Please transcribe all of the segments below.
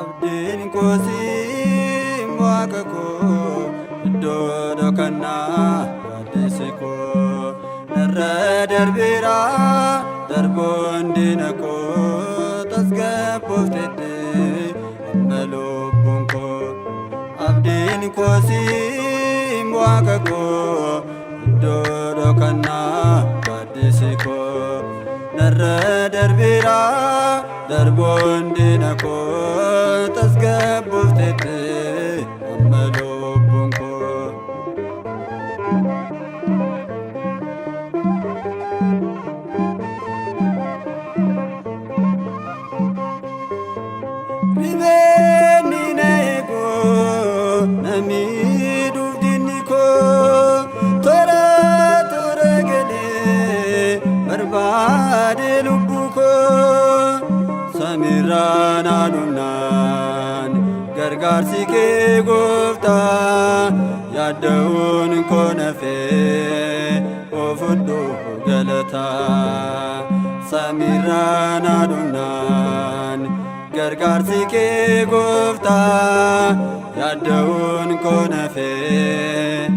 Abdiin koosiin waaqa koo iddoo dhokannaa gaaddisi koo narra darbeera darboon diina koo tasgabbooftetti amma lubbuun koo. Abdiin koosiin waaqa koo iddoo dhokannaa gaaddisi koo narra darbeera darboon diina koo tasgabbooftetti amma lubbuun koo. Ribeenni na eeguu na miidhuuf diinni koo toora toora galee barbaade lubbuu koo. Samiirraa na dhumnaan gargaarsi kee gooftaa yaadda'uun koo nafee oofudhu galataa. Samiirraa na dhumnaan gargaarsi kee gooftaa yaadda'uun koo nafee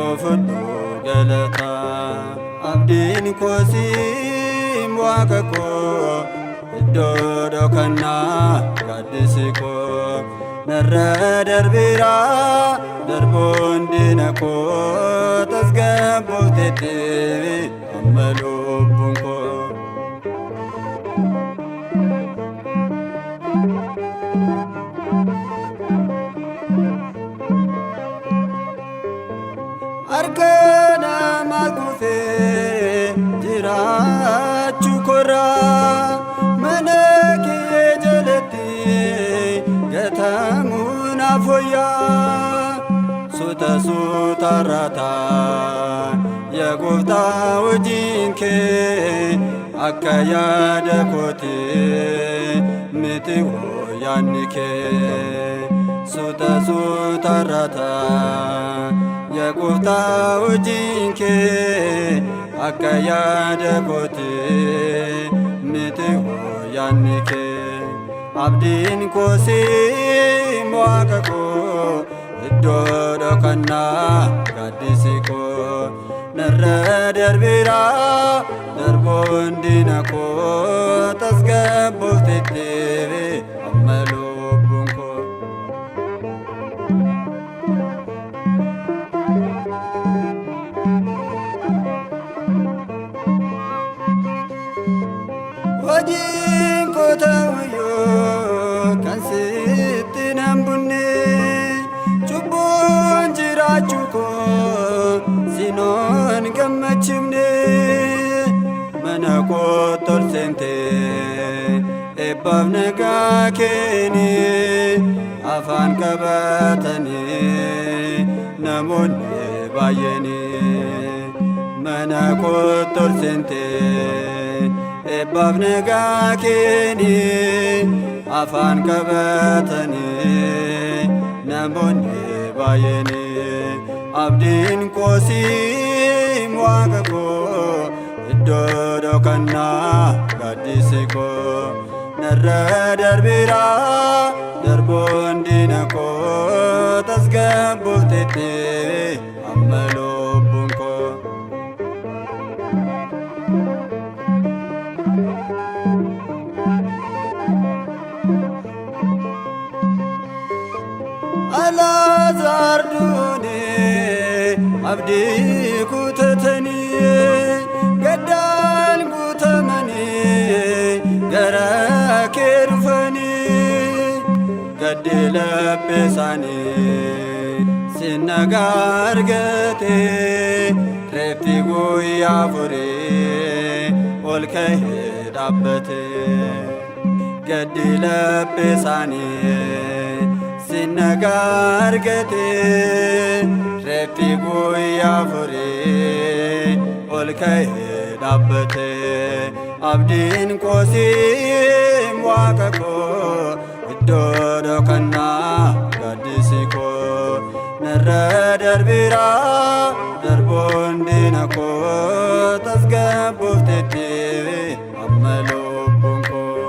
oofudhu galataa. Abdiin koosiin waaqa koo iddoo dhokannaa gaaddisi koo narra darbeera darboon diina koo tasgabbooftetti amma lubbuun koo. Harka namaa kufee jiraachuu korraa mana kee jalatti gatamuun afooyyaa. Suuta suutarrataa yaa gooftaa hojiin kee akka yaada kootii miti yaadni kee. Suuta suutarrataa yaa gooftaa hojiin kee akka yaada kootii miti yaadni kee. Abdiin koosiin waaqa koo iddoo dhokannaa gaaddisi koo narra darbeera darboon diina koo tasgabbooftetti amma lubbuun koo. Hojiin koo ta'uyyuu kan sitti nan bunne cubbuun jiraachuu koo sinoon gammachifne. Mana koo tolseentee eebbaaf nagaa keeni afaan qabatanii namoonni baay'eeni. Mana koo tolseentee eebbaaf nagaa keeni afaan qabatanii namoonni baay'eeni. Abdiin koosiin waaqa koo iddoo dhokannaa gaaddisi koo narra darbeera darboon diina koo tasgabbooftetti amma lubbuun koo. Alaazaar duunee abdii kutatanii gaddaan guutamanii gara kee dhufanii. Gaddi laphee isaanii si nagaa argatee reeffi guyyaa furii ol ka'eedhaabbate gaddi laphee isaanii sinnagaa argate reeffi guyyaa furii ol ka'eedhaabbate abdiin koosiim waaqa koo iddoo dhokannaa gaaddisi koo narra darbiira darboon diina koo tasgabbooftetti amma lubbuun koo.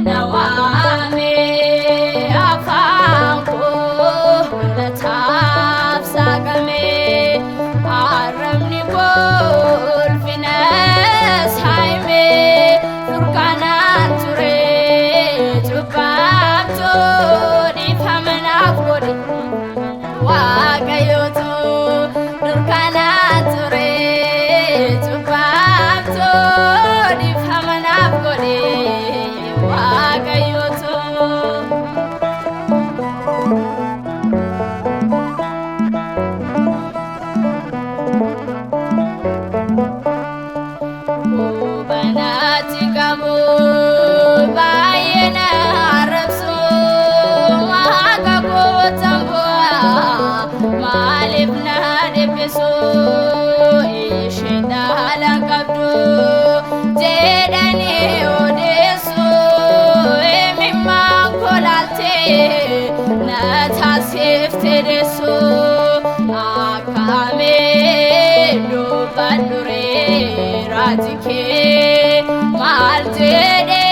Nawame waaqayyotu durkana ture cubbamtu difamanaaf godhe waaqayyotu. Banati kamu bayena arabsu maka ko tambua malibna debesu ishinda halakabdu jedani odesu emimma kolalte natasifte desu akame do bandure ratike maljede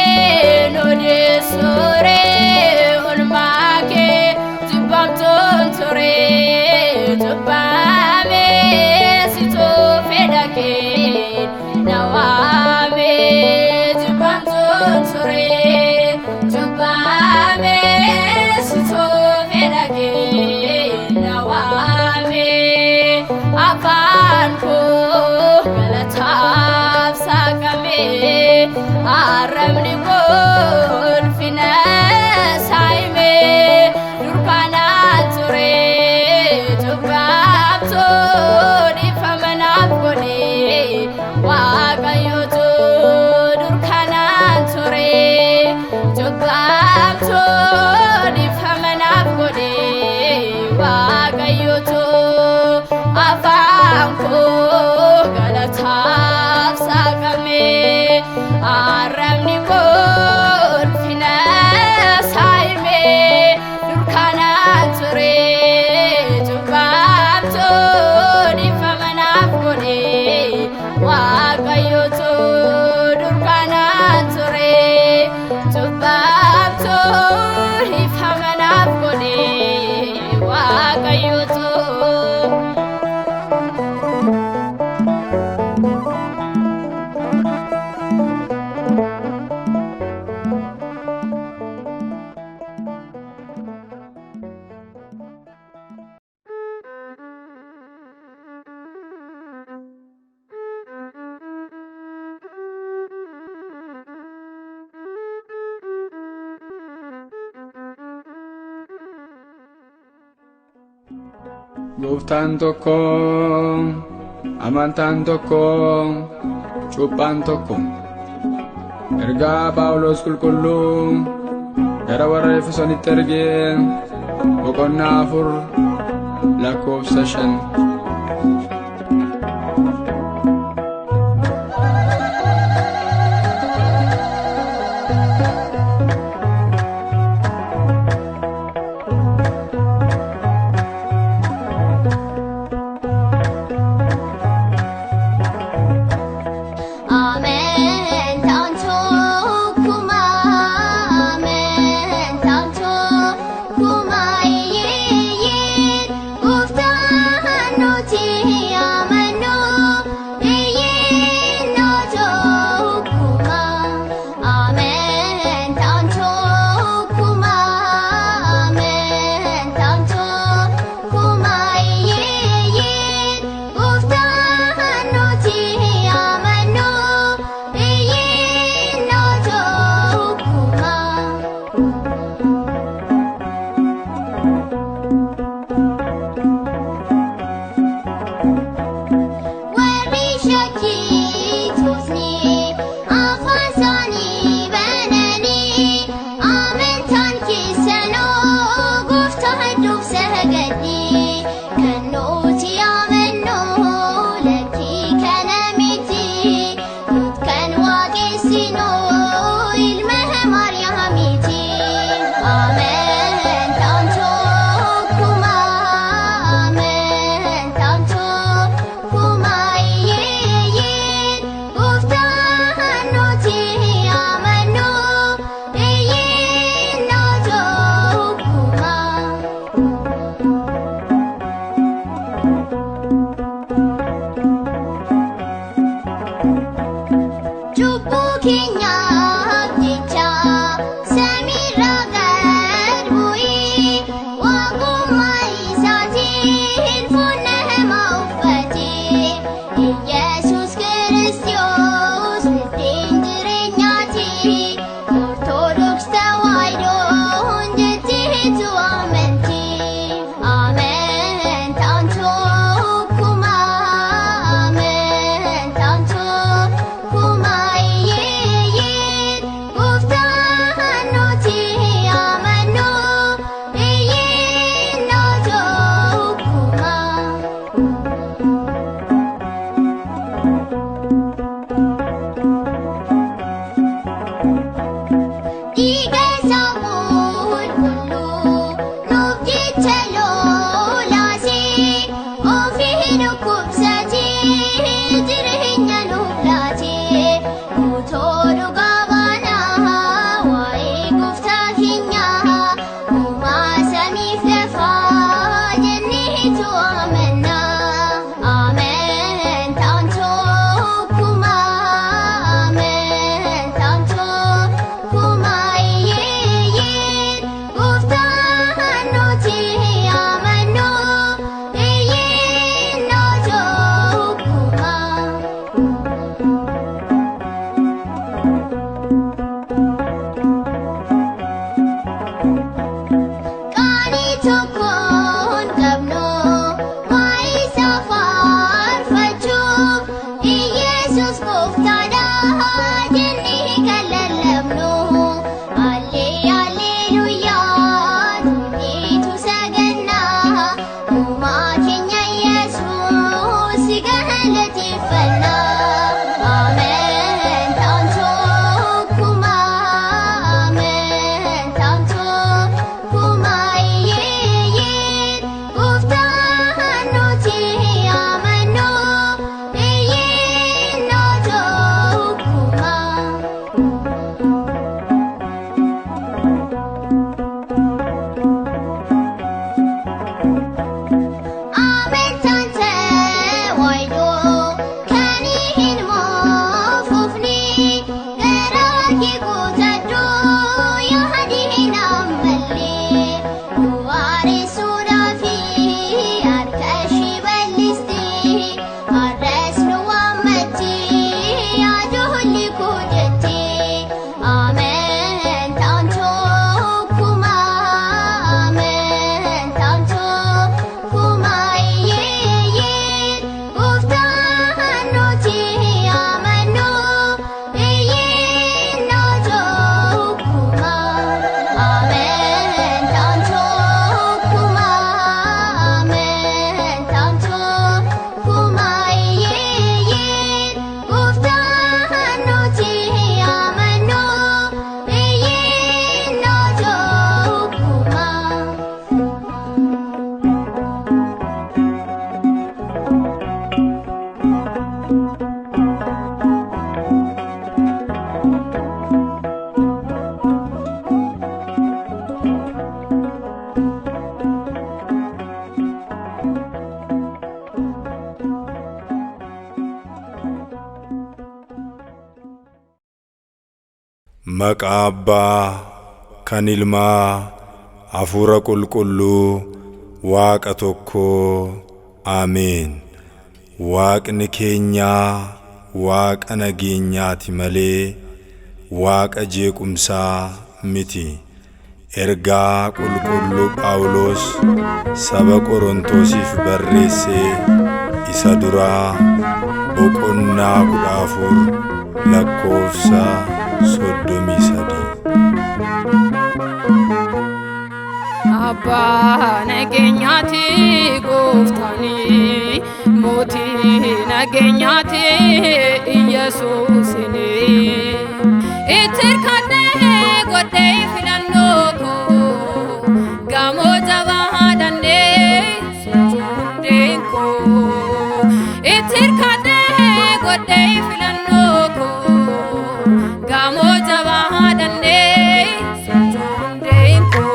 no desure ulmake tubamton tore tubame sito fedake nawame tubamton tore tubame sito fedake nawame apanko galataf sakame aramni gol fina saime durkana ture tubamto difamanaaf godhe waaqayyotu durkana ture tubamto difamanaaf godhe waaqayyotu afanko galataaf sakame aramni gol fina saime durkana ture tubamto difamanaaf godhe waaqayyotu durkana ture tubamto difamanaaf godhe waaqayyotu. Gooftaan tokko, amantaan tokko, cuuphaan tokko. Ergaa Phaawulos qulqulluu gara warra Efesonitti ergee boqonnaa 4 lakkoofsa 5. Maqaa Abbaa, kan Ilmaa, Hafuura Qulqulluu, Waaqa tokkoo. Ameen. Waaqni keenyaa Waaqa nageenyaati malee Waaqa jeequmsaa miti. Ergaa qulqulluu Phaawulos saba Qorontosiif barreessee isa duraa boqonnaa 14 lakkoofsa 33. Abbaa nageenyaati Gooftaani, mootii nageenyaati Yesuusini. Itti hirkadhee godhee filannoo koo, gamoo jabaa dandee sochoodeen koo. Itti hirkadhee godhee filannoo koo, gamoo jabaa dandee sochoodeen koo.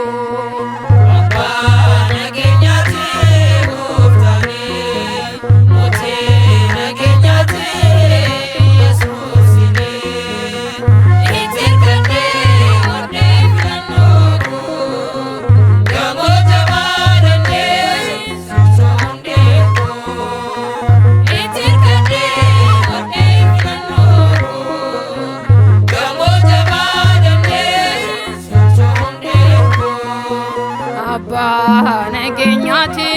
Abbaa nageenyaati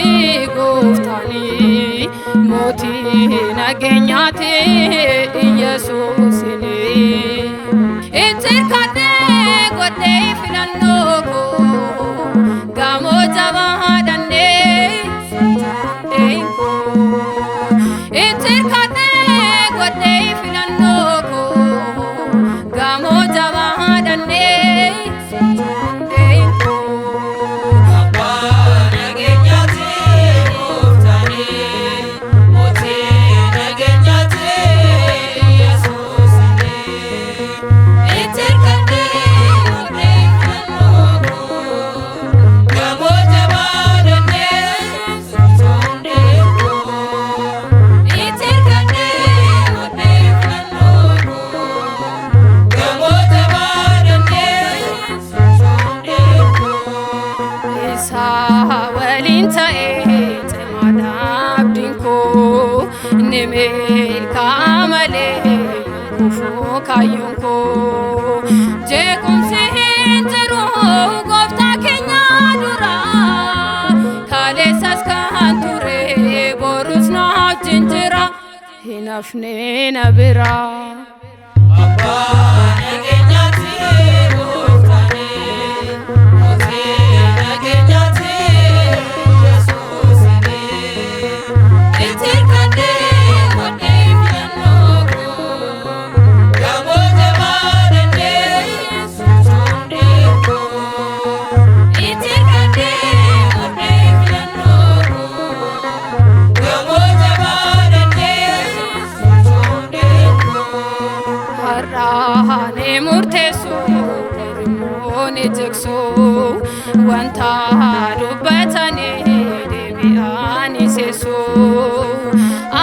Gooftaani, mootii nageenyaati Yesuusini. Itti hirkadhee godhee filannoo koo, gamoo jabaa dandee sochoodeen koo. Itti hirkadhee godhee filannoo koo, gamoo jabaa dandee sochoodeen koo. Waliin ta'ee cimaadhaa abdiin koo, ni milkaa'a malee kufuu kaayyoon koo. Jeequmsi hin jiru Gooftaa keenya dura, kaleessas kan ture borus na wajjin jira, hin hafne na bira. Abbaa nageenyaati Gooftaani, mootii nageenyaati Yesuusini. Itti hirkadhee godhee filannoo koo, gamoo jabaa dandee sochoodeen koo. Itti hirkadhee godhee filannoo koo, gamoo jabaa dandee sochoodeen koo. Har'aanee murteessuu immoo ni jigsuu, wanta dubbatanii deebi'anii seessuu.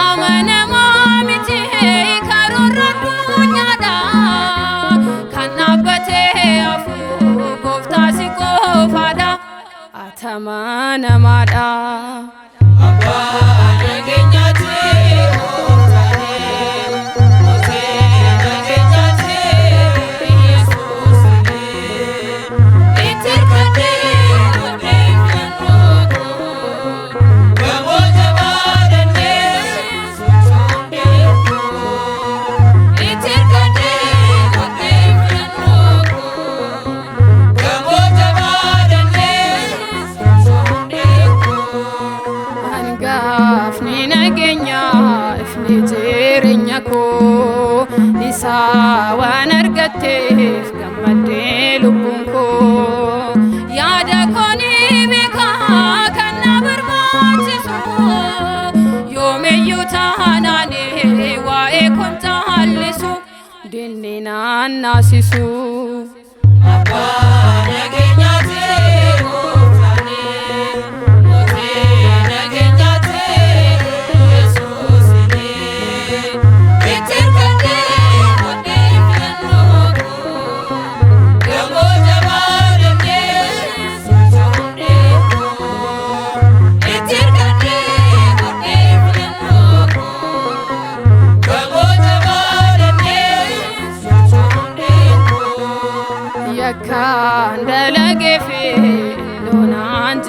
Amanamaa miti karoora addunyaadha, kan dhaabbatee hafu Gooftaa si qofaadha, ati amanamaadha. Abbaa nageenyaati Gooftaani, mootii nageenyaati Yesuusini. Itti hirkadhee godhee filannoo koo, gamoo jabaa dandee sochoodeen koo. Itti hirkadhee godhee filannoo koo, gamoo jabaa dandee sochoodeen koo. Hangaafni nageenyaa ifni jireenya koo, isaa waan argatteef gammaddee lubbuun koo. Yaada koo ni beekaa kan na barbaachisu, yoomiyyuu taanaanii waa'ee koon caallisu, diinni naan naasisu. Abbaa nageenyaati Gooftaani, mootii nageenyaati Yesuusini. Itti hirkadhee godhee filannoo koo,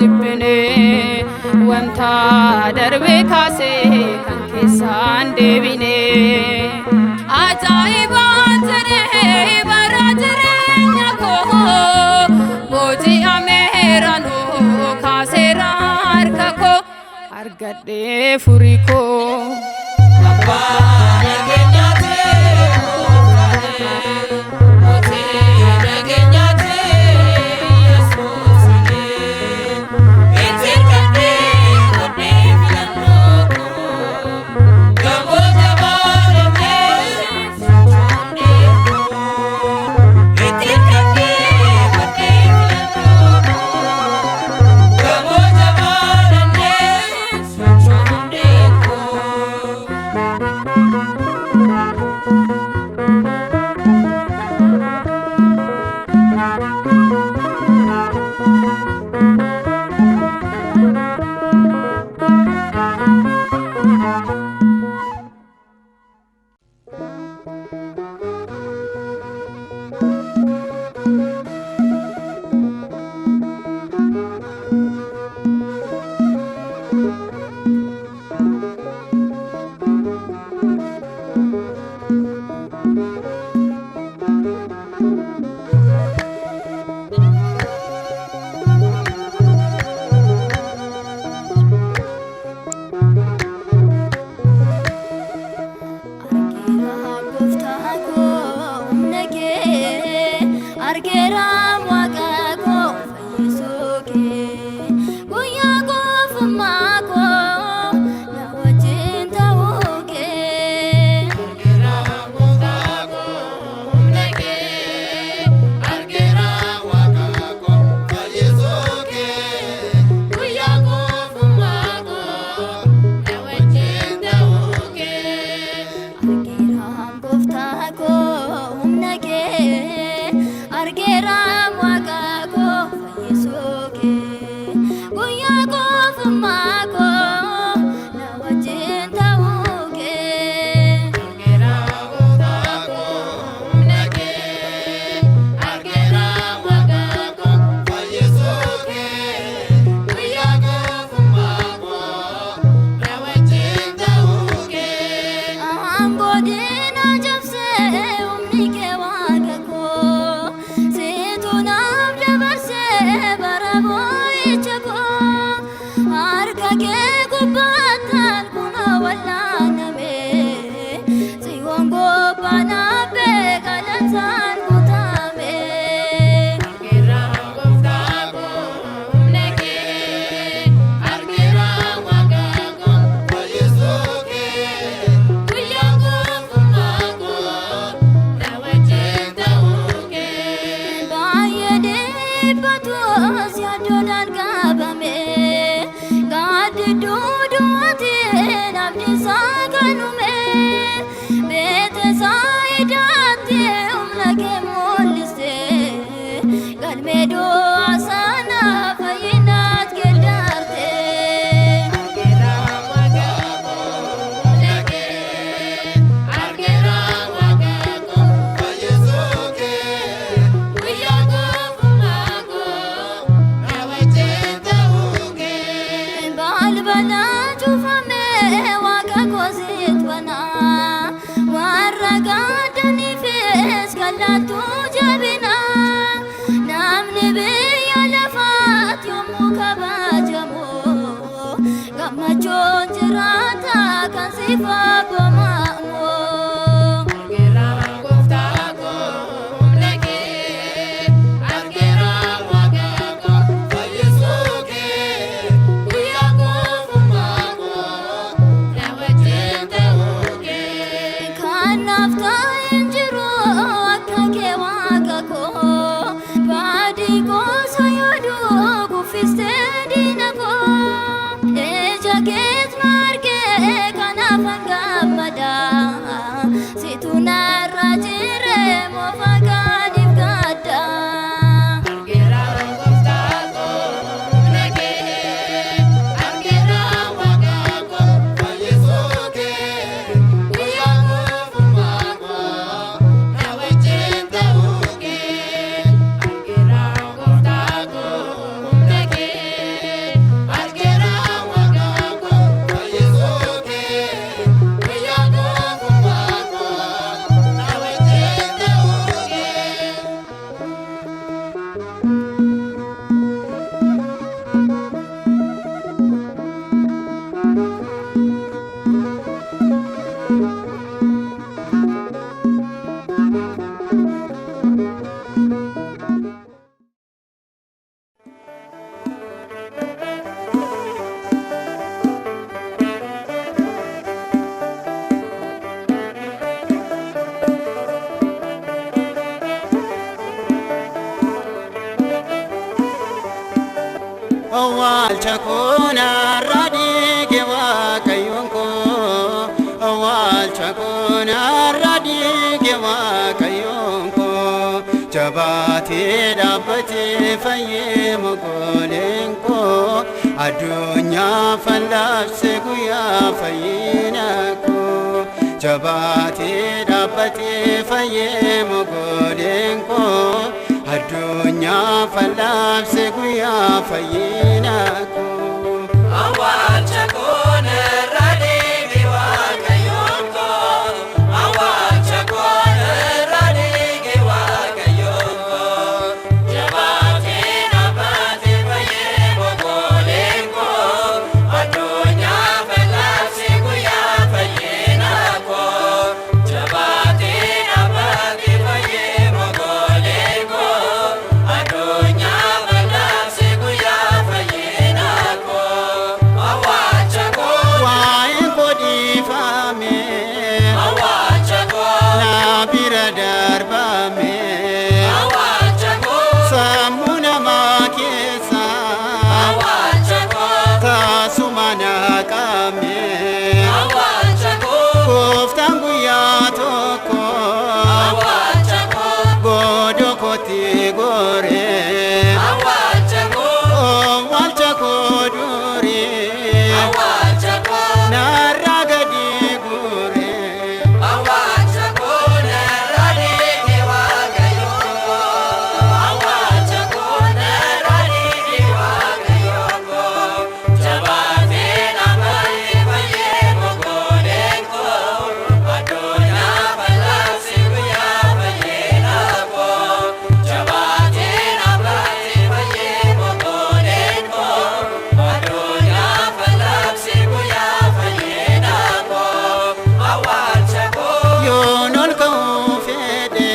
jibbine wanta darbe kaasee kan keessaan deebine ajaa'iba ture bara jireenya koo booji'ameeranuu kaaseera harka koo argadhee furii koo. Get marke kana fanga mada awwaalcha koo narraa dhiige Waaqayyoon koo awwaalcha koo narraa dhiige Waaqayyoon koo jabaatee dhaabbatee fayyee mogoleen koo addunyaa fallaabse guyyaa fayyina koo jabaatee dhaabbatee fayyee mogoleen koo addunyaa fallaabse guyyaa fayyina koo awwaalcha koo narraa dhiige Waaqayyoon koo awwaalcha koo narraa dhiige Waaqayyoon koo jabaatee dhaabbatee fayyee mogoleen koo addunyaa fallaabse guyyaa fayyina koo jabaatee dhaabbatee fayyee mogoleen koo addunyaa fallaabse guyyaa fayyina koo awwaalcha koo waa'een koo dhiifame awwaalcha koo na bira darbame awwaalcha koo sammuu namaa keessa awwaalcha koo taasuma naqame awwaalcha koo gooftaan guyyaa tokko awwaalcha koo godoo kootti gore awwaalcha koo durii awwaalcha koo narraa gadi gore awwaalcha koo narraa dhiige Waaqayyoon koo awwaalcha koo narraa dhiige Waaqayyoon koo jabaatee dhaabbatee fayyee mogoleen koo addunyaa fallaabse guyyaa fayyina koo jabaatee dhaabbatee fayyee mogoleen koo addunyaa fallaabse guyyaa fayyina koo awwaalcha koo yoon ol ka'uu fedhe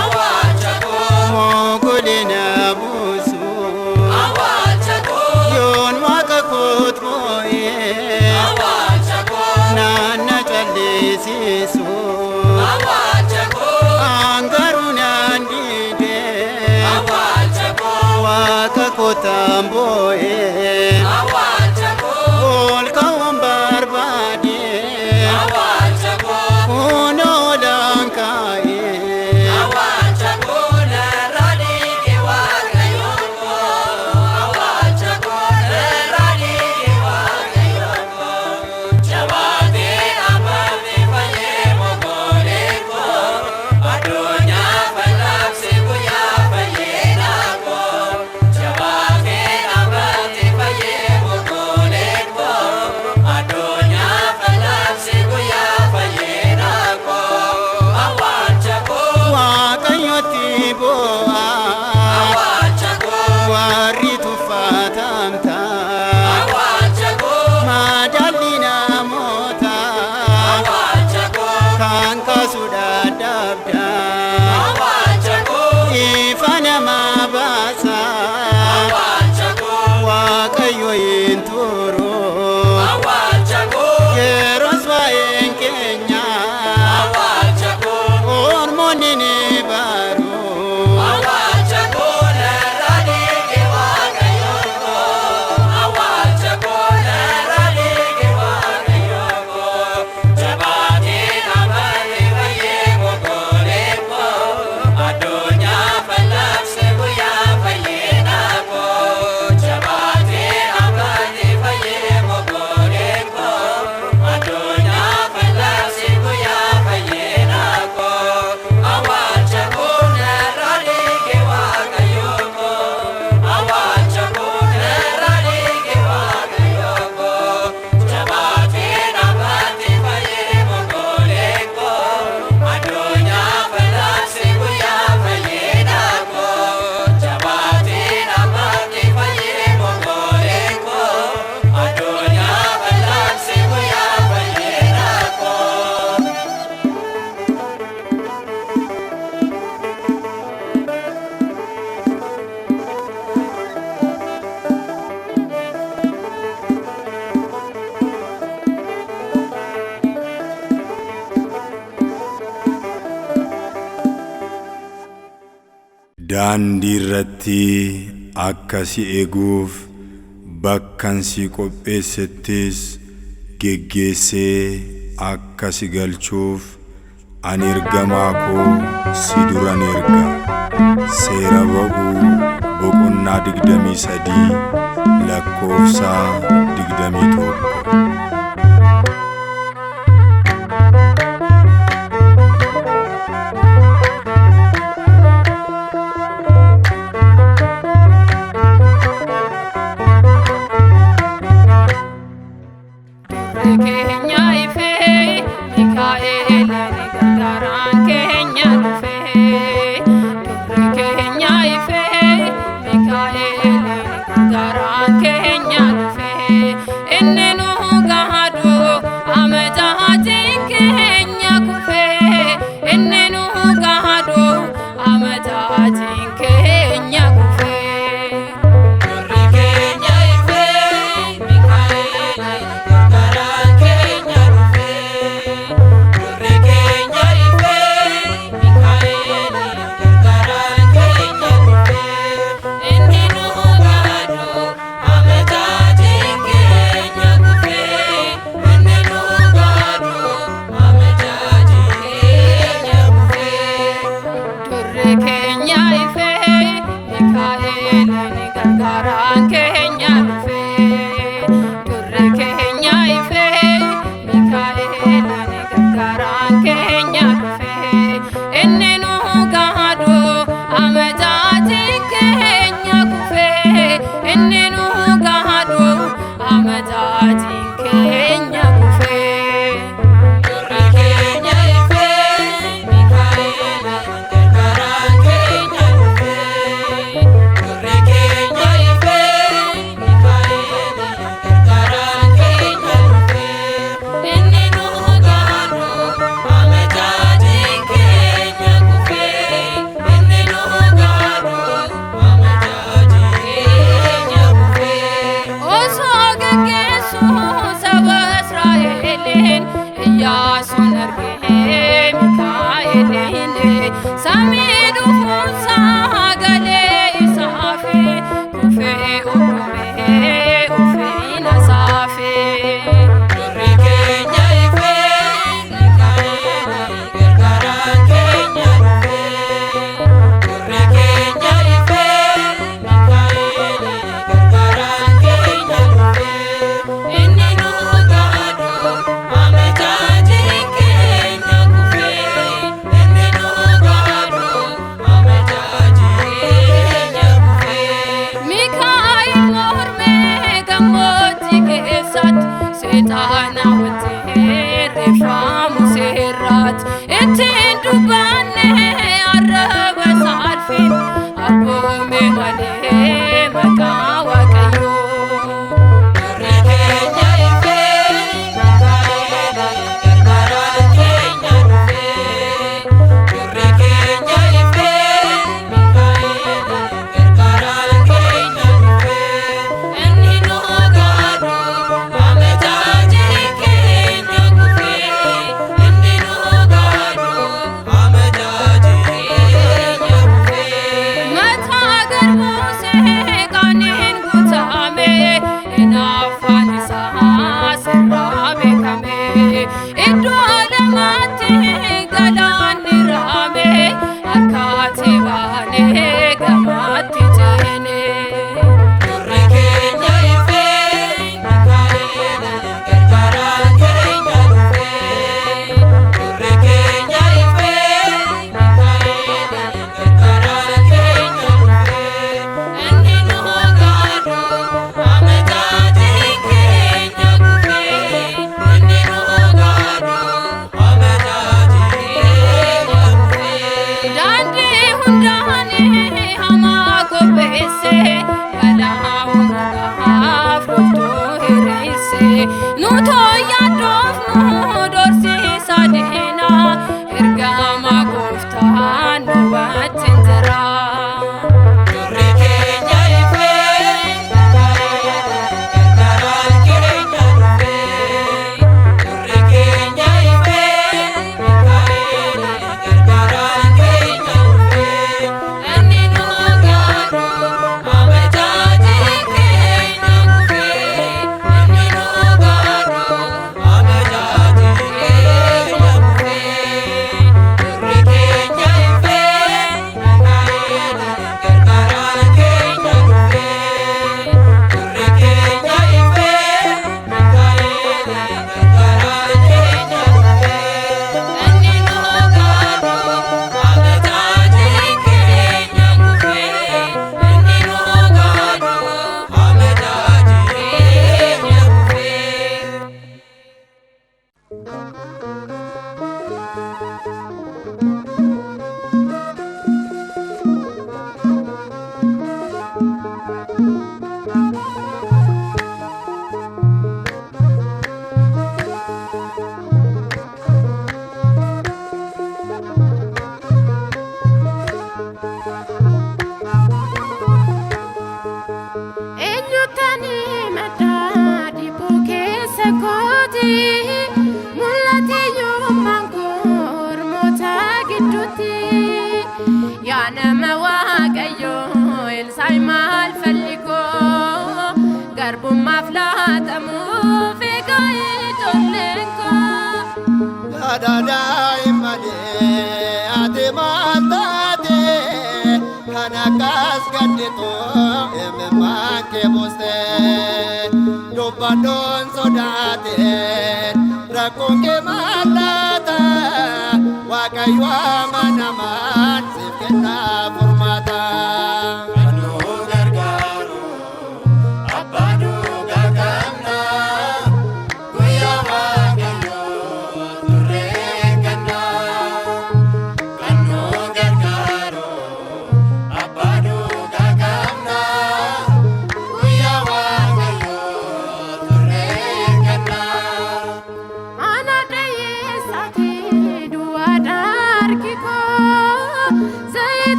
awwaalcha koo mogolina buusu awwaalcha koo yoon waaqa koot moo'ee awwaalcha koo naanna calleessisu awwaalcha koo angaruu naan dhiide awwaalcha koo waaqa kootaan boo'ee awwaalcha koo ol ka'uun barbaade awwaalcha koo kunoo olaan kaa'ee awwaalcha koo narraa dhiige Waaqayyoon koo awwaalcha koo narraa dhiige Waaqayyoon koo jabaatee dhaabbatee fayyee mogoleen koo addunyaa fallaabse guyyaa fayyina koo jabaatee dhaabbatee fayyee mogoleen koo addunyaa fallaabse guyyaa fayyina koo awwaalcha koo Waaqayyotti boo'a awwaalcha koo warri tuffatamta awwaalcha koo madaalli namoota awwaalcha koo kan kaasu dadhabda awwaalcha koo ifa namaa baasa awwaalcha koo Waaqayyo hin turu awwaalcha koo yeroos waa'een keenya awwaalcha koo ormoonni ni baru awwaalcha koo narraa dhiige Waaqayyoon koo awwaalcha koo narraa dhiige Waaqayyoon koo jabaatee dhaabbatee fayyee mogoleen koo addunyaa fallaabse guyyaa fayyina koo jabaatee dhaabbatee fayyee mogoleen koo addunyaa fallaabse guyyaa fayyina koo awwaalcha koo narraa dhiige Waaqayyoon koo awwaalcha koo narraa dhiige Waaqayyoon koo jabaatee dhaabbatee fayyee mogoleen koo addunyaa fallaabse guyyaa fayyina koo jabaatee dhaabbatee fayyee mogoleen koo addunyaa fallaabse guyyaa fayyina koo daandii irratti akka si eeguuf bakkan si qopheessettis geggeessee akka si galchuuf ani ergamaa koo si duran erga. Seera ba'uu boqonnaa 23 lakkoofsa 21. garbummaaf laatamuuf egaa ijoolleen koo. Daadaadaa immalee ati maal taate kan akkas gadditoo imimmaan kee buustee dubbaddoon sodaatee rakkoon kee maal laata Waaqayyo amanamaan siif kennaa furmaata.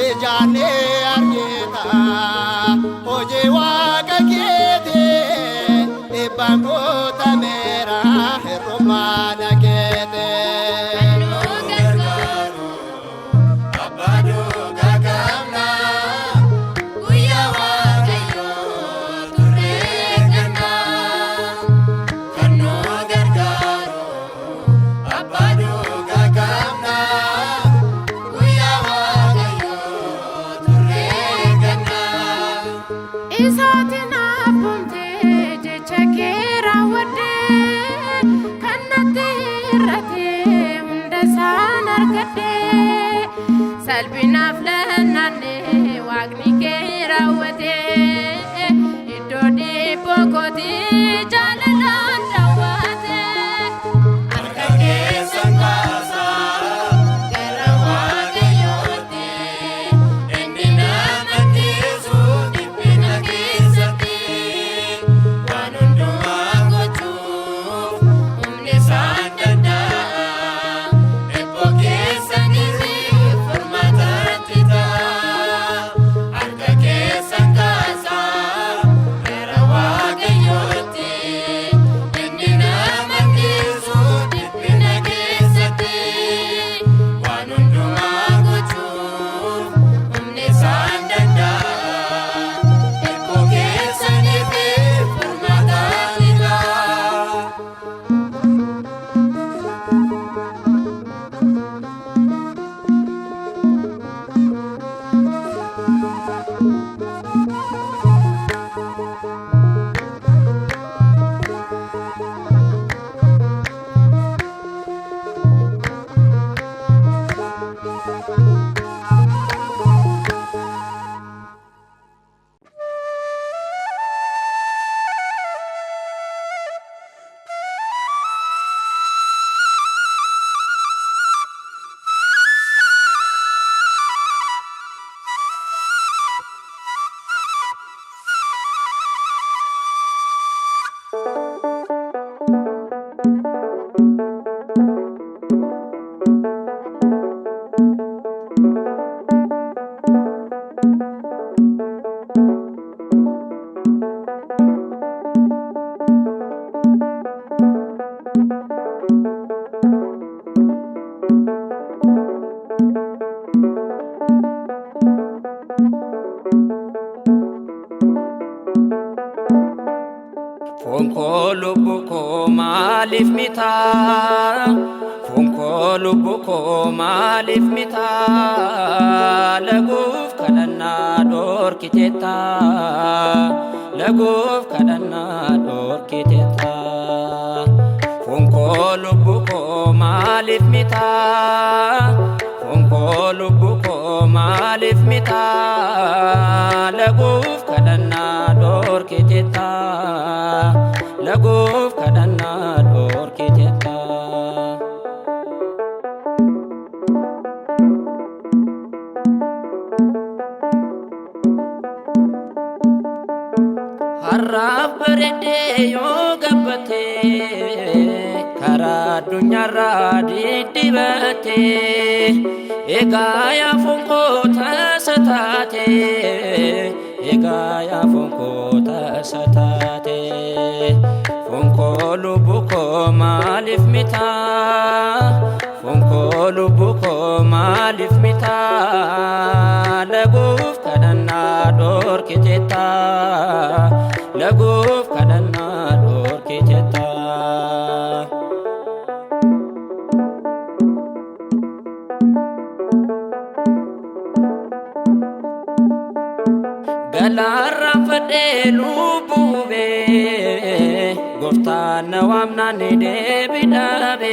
Ijane argita hojii waaqa keetii ibbangota meera hir'ummaana keetii. Salbinaaf lannanne waaqni kee raawwate iddoo dhibboo kootii jaalalaan daawwate. Harka keessan kaasaa gara Waaqayyootti inni nama dhiisu dhiphina keessatti waan hundumaa gochuuf humni isaan danda'a dhibboo keessaniif. Fonko lubbuko maaliif mita Fonko lubbuko maaliif mita Laguuf kadhannaa dhorkiteetta Laguuf kadhannaa dhorkiteetta Fonko lubbuko maaliif mita Fonko lubbuko maaliif mita Laguuf kadhannaa dhorkiteetta Laguuf kadhannaa dhorkiteetta Harraaf bareedee yoo gabbatte addunyaarraa diddibatte egaa yaafuun koo tasa taate egaa yaafuun koo tasa taate foon koo lubbuu koo maaliif mitaa foon koo lubbuu koo maaliif mitaa laguuf kadhannaa dhorkiteetta laguuf kadhannaa dhorkiteetta. Galarraan fadhee lubbuu bee gooftaan na waamnaan ni deebiidhaabee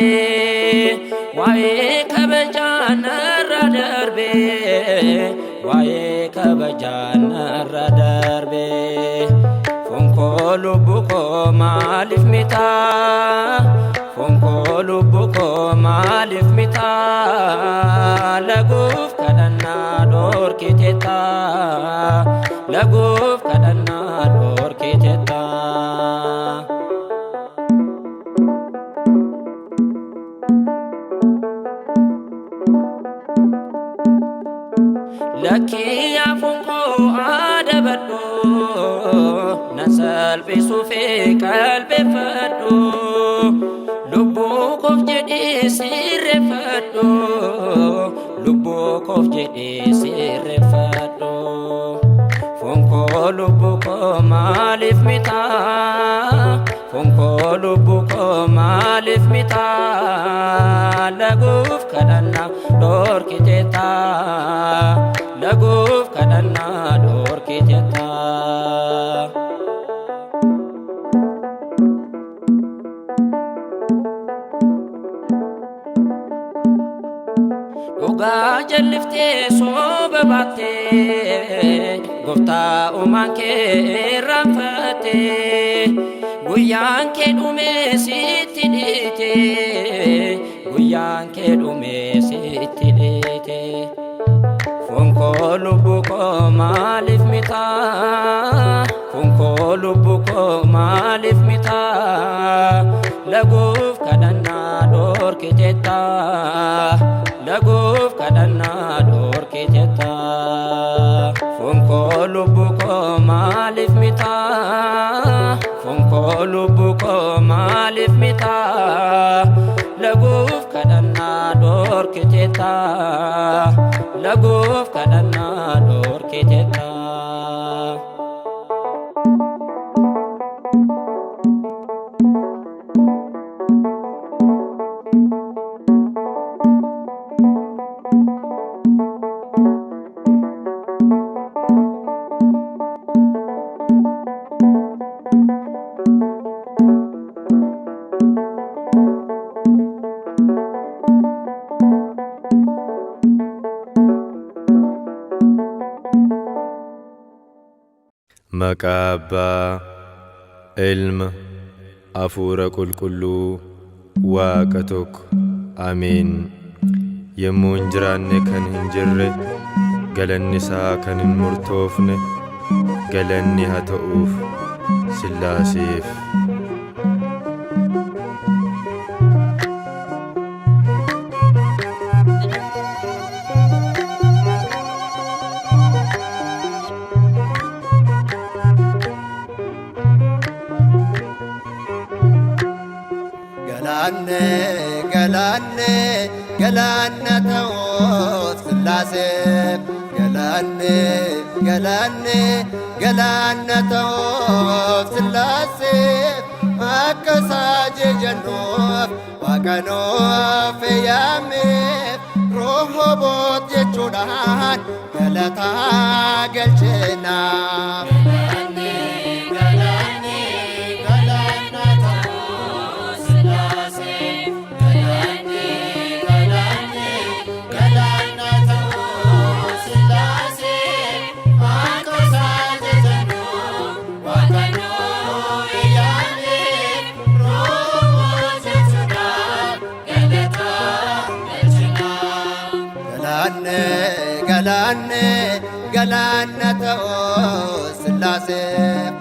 waa'ee kabajaa narra darbee waa'ee kabajaa narra darbee foon koo lubbuu koo maaliif mitaa foon koo lubbuu koo maaliif mitaa laguuf kadhannaa dhorkiteetta laguuf kadhannaa dhorkiteetta. Lakkii yaafuun koo adabadhu nan salphisuuf qalbeeffadhu lubbuu koof jedhee sirreeffadhu lubbuu koof jedhee sirreeffadhu foon koo lubbuu koo maaliif mitaa foon koo lubbuu koo maaliif mitaa laguuf kadhannaa dhorkiteetta laguuf kadhannaa dhorkiteetta. Dhugaa jalliftee sooba baattee gooftaa uumaan kee irraanfattee guyyaan kee dhumee sitti dhiite guyyaan kee dhumee sitti dhiite foon koo lubbuu koo maaliif mitaa foon koo lubbuu koo maaliif mitaa laguuf kadhannaa dhorkiteetta laguuf kadhannaa dhorkiteetta foon koo lubbuu koo maaliif mitaa foon koo lubbuu koo maaliif mitaa laguuf kadhannaa dhorkiteetta laguuf kadhannaa dhorkiteetta. Maqaa Abbaa, Ilma, Hafuura Qulqulluu, Waaqa tokko. Ameen. Yommuu hin jiraanne kan hin jirre, galanni isaa kan hin murtoofne, galanni haa ta'uuf Sillaaseef. Galanna ta'uuf Sillaaseef galanna ta'uuf Sillaaseef akka saajii jennuuf Waaqa nuuf yaameef Roohoboot jechuudhaan galataa galchina. Galanna ta'uuf Sillaaseef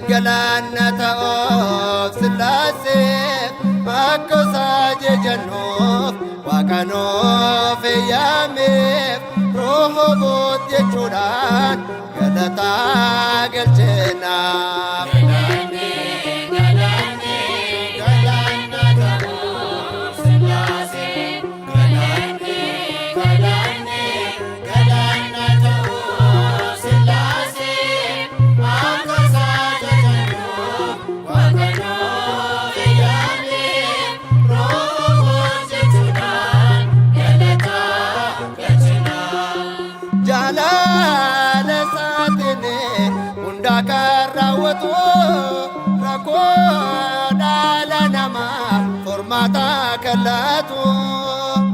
galanna ta'uuf Sillaaseef Sillaaseef akka isaa jennuuf Waaqa nuuf eeyyameef Roohoboot jechuudhaan galataa galchinaaf. Jaalala isaatiin hunda kan raawwatu rakkoo dhala namaa furmaata kan laatu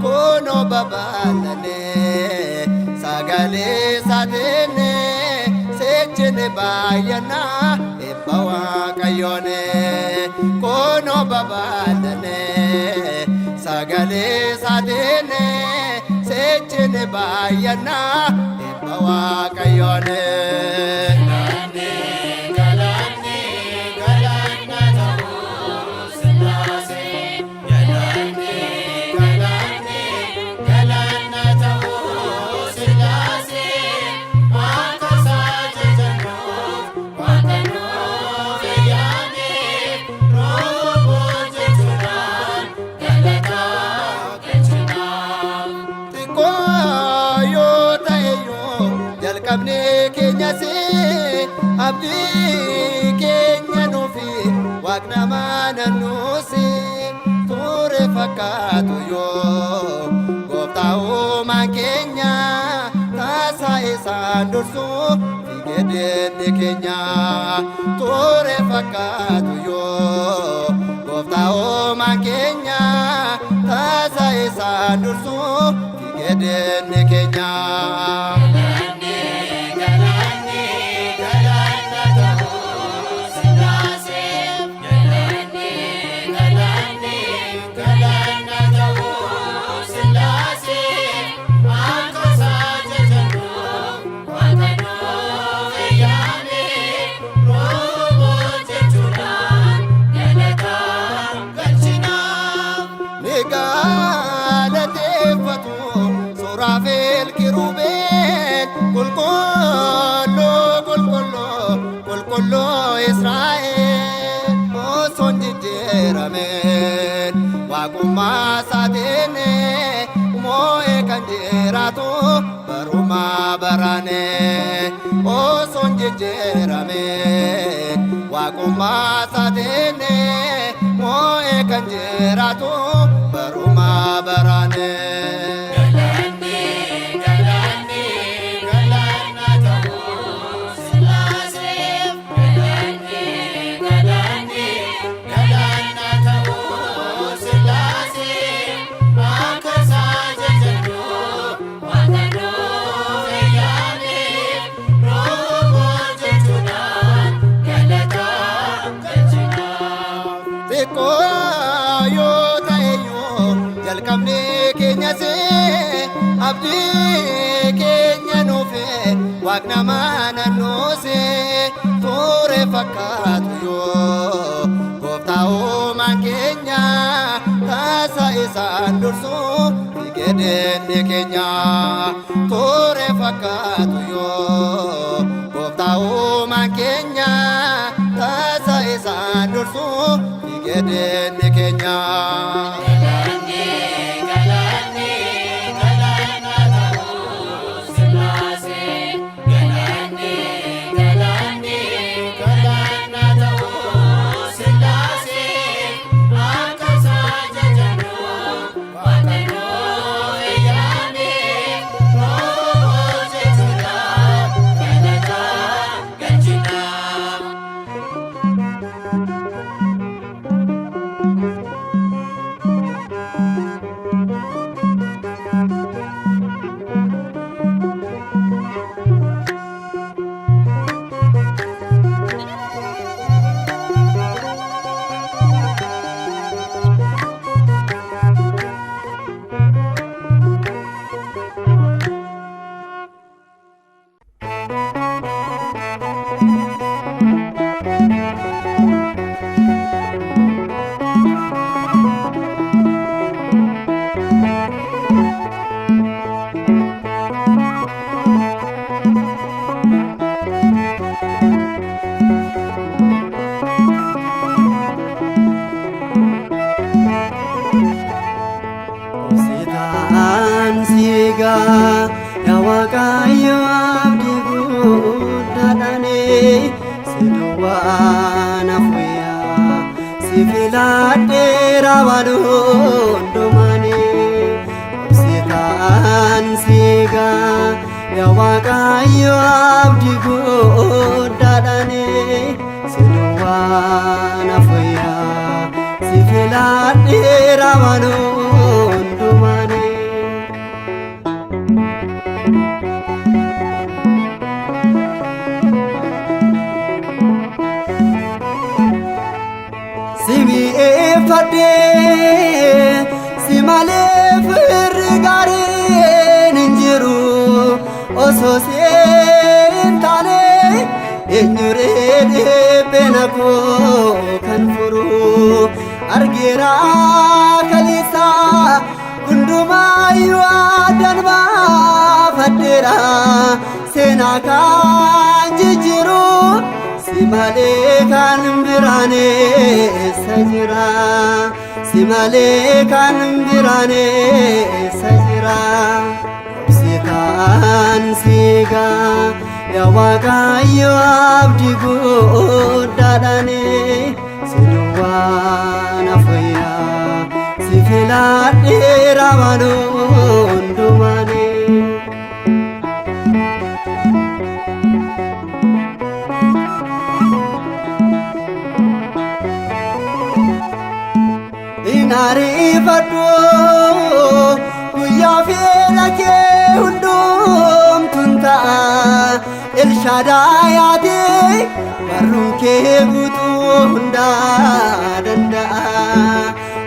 kunoo babal'anee sagalee isaatiin seechine baay'annaa eebba Waaqayyoon kunoo babal'anee sagalee isaatiin seechine baay'annaa eebba Waaqayyoon. Jalqabnee keenyas abdii keenya nuufi Waaqni amanannuusi ture fakkaatu yoo Gooftaa uumaan keenya taasaa isaan dursu fiigee deemni keenya ture fakkaatu yoo Gooftaa uumaan keenya taasaa isaan dursu fiigee deemni keenya. Suraafeel kiruubeen qulqulluu Israa'el osoon jijjiirameen waaqummaa isaatiin moo'ee kan jiraatu barumaa baraane osoon jijjiirameen waaqummaa isaatiin moo'ee kan jiraatu barumaa baraane. Jalqabnee keenyas abdii keenya nuufi Waaqni amanannuusi ture fakkaatu yoo Gooftaa uumaan keenya taasaa isaan dursu fiigee deemni keenya ture fakkaatu yoo Gooftaa uumaan keenya taasaa isaan dursu fiigee deemni keenya. sifiladheera waan hundumaani obsitaan siigaa yaa Waaqayyo abdii guddaadhaani siduwwaan afayyaa sifiladheera waan hundumaani. Fadhee si malee firri gaariin hin jiru osoo siin taane eenyuree dhibbina koo kan furu argeera kaleessa hundumaayyuu addaan baafadheera seenaa kan jijjiiru si malee kan biraan eessa jira si malee kan biraan eessa jira obsitaan siigaa yaa Waaqayyo abdii guddaadhaani siduwwaan afayyaa sifiladheera waan hundumaani. Inaarifadhu guyyaa fedha kee hundumtuun ta'a Elshaadaay ati barruun kee guutuu hundaa danda'a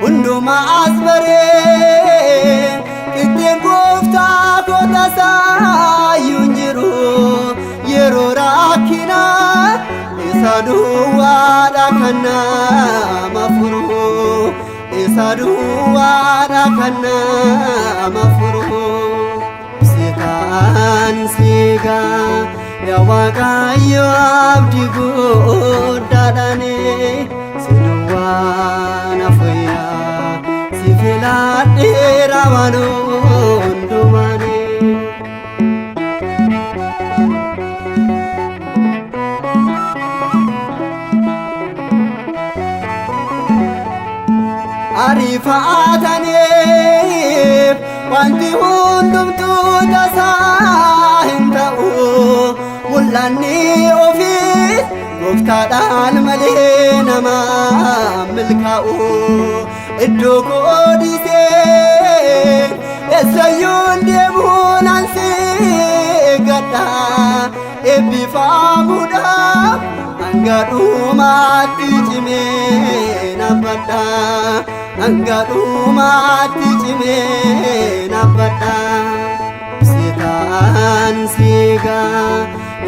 hundumaas baree qixxeen gooftaa koo tasaayyuu hin jiru yeroo rakkinaa isa duwwaadha kan nama furu isa duwwaadha kan nama furu obsitaan siigaa yaa Waaqayyo abdii guddaadhaani siduwwaan afayyaa sifiladheera waan hundumaani. Ariifataniif wanti hundumtuu tasaa hin ta'u mul'anni ofii gooftaadhaan malee nama milkaa'u iddoo koo dhiisee eessayyuun deemuun ansi gadha eebbifamuudhaaf hanga dhumaatti cimee nabbadha hanga dhumaatti cimee nabbadha obsitaan siigaa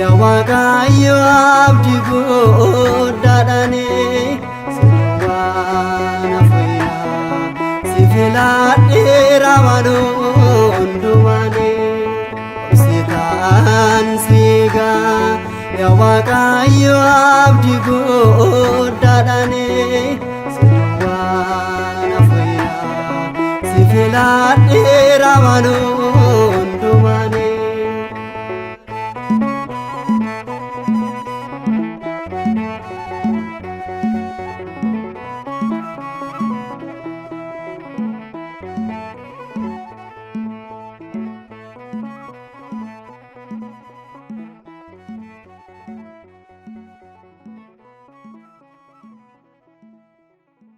yaa Waaqayyo abdii guddaadhaani siduwwaan afayyaa sifiladheera waan hundumaani obsitaan siigaa yaa Waaqayyo abdii guddaadhaani siduwwaan afayyaa sifiladheera waan